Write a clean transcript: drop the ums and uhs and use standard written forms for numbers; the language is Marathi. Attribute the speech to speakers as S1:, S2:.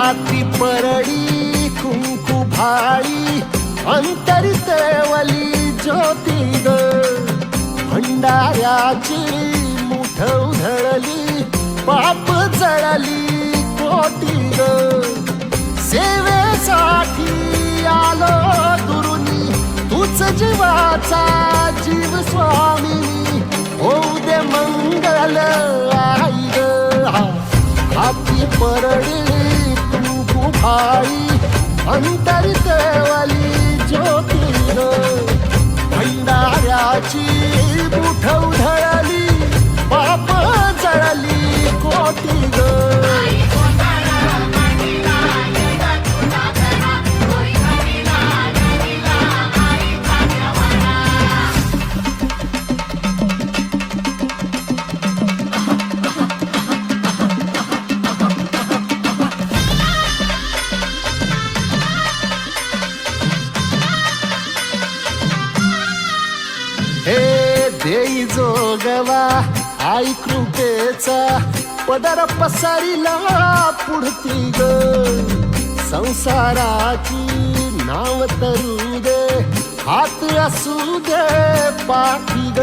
S1: हाती परडी कुंकू भाळी अंतरितेवली ज्योती ग भंडाऱ्याची मुठ उधळली पाप जळली कोटी ग सेवेसाठी आलो दुरुनी तूच जीवाचा जीव स्वामिनी होऊ दे मंगल आई ग हाती परडी कुंकू भाळी अंतरितेवली ज्योती ग भंडाऱ्याची मुठ उधळली पाप जळली कोटी ग हे देई जोगवा आई कृपेचा पदर पसरिला पुढती ग संसाराची नाव तरू दे हात असू दे पाठी ग